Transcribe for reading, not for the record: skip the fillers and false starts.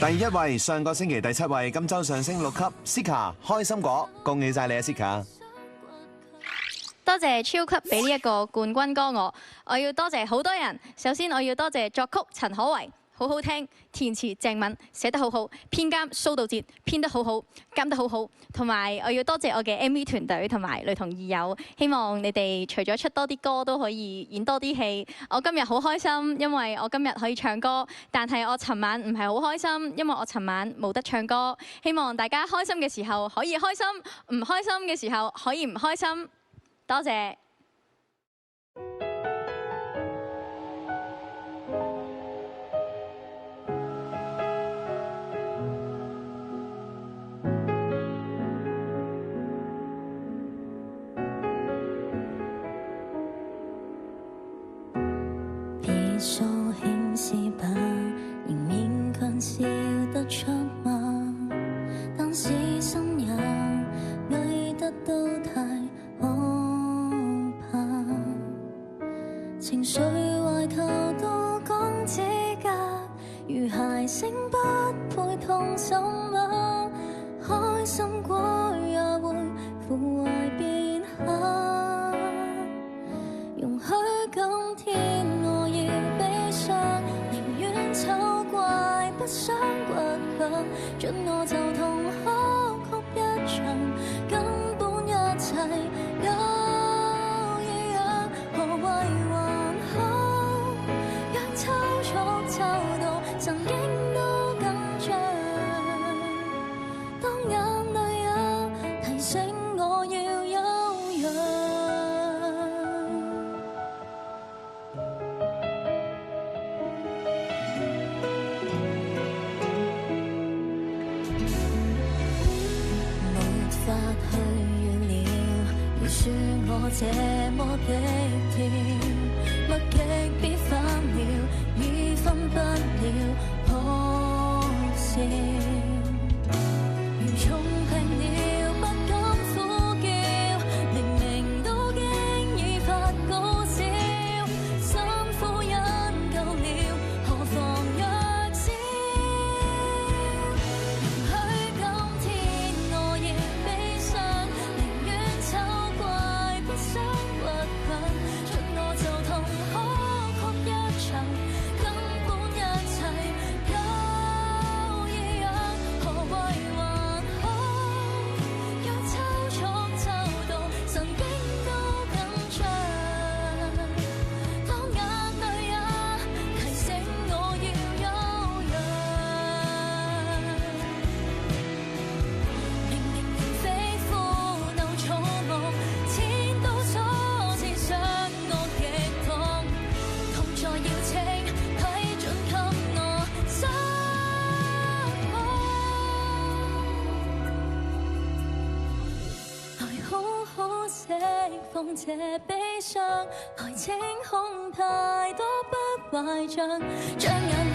第一位，上個星期第7位，今週上升6級 ，Sika 開心果，恭喜晒你啊 Sika！多謝超級俾呢一個冠軍歌我要多謝好多人。首先我要多謝作曲陳可為，好好聽；填詞鄭敏寫得好好；編監蘇道哲編得好好，監得好好。同埋我要多謝我嘅 MV 團隊同埋雷同二友，希望你哋除咗出多啲歌都可以演多啲戲。我今日好開心，因為我今日可以唱歌，但係我尋晚唔係好開心，因為我尋晚冇得唱歌。希望大家開心嘅時候可以開心，唔開心嘅時候可以唔開心。多謝。別數輕視吧，仍勉強笑得出嗎？但是心也翳得都太可怕，情緒懷求到講指甲，如孩聲不配痛什麼？開心過也會腐壞變下，容許今天我要悲傷，寧願醜怪不想倔強，准我就痛哭一場，根本一切都一樣，何謂還好？若抽搐抽到神經都緊張，當眼淚也提醒我要休養。沒法去預料，要說我這麼的跳，默極必反了，已分不了可笑。如重平了，不敢呼叫，明明都經已發高燒，辛苦因夠了，何妨若笑？容許今天我亦悲傷，寧願醜怪不想倔強，准我就痛哭一場，根本一切都一樣，何謂還好？若抽搐抽到神經都緊張，當眼淚也提醒我要休養。明明非苦鬥草木，千刀所刺傷我極痛，痛在要請批准給我生來好好釋放這悲傷，來清空太多不壞帳，將眼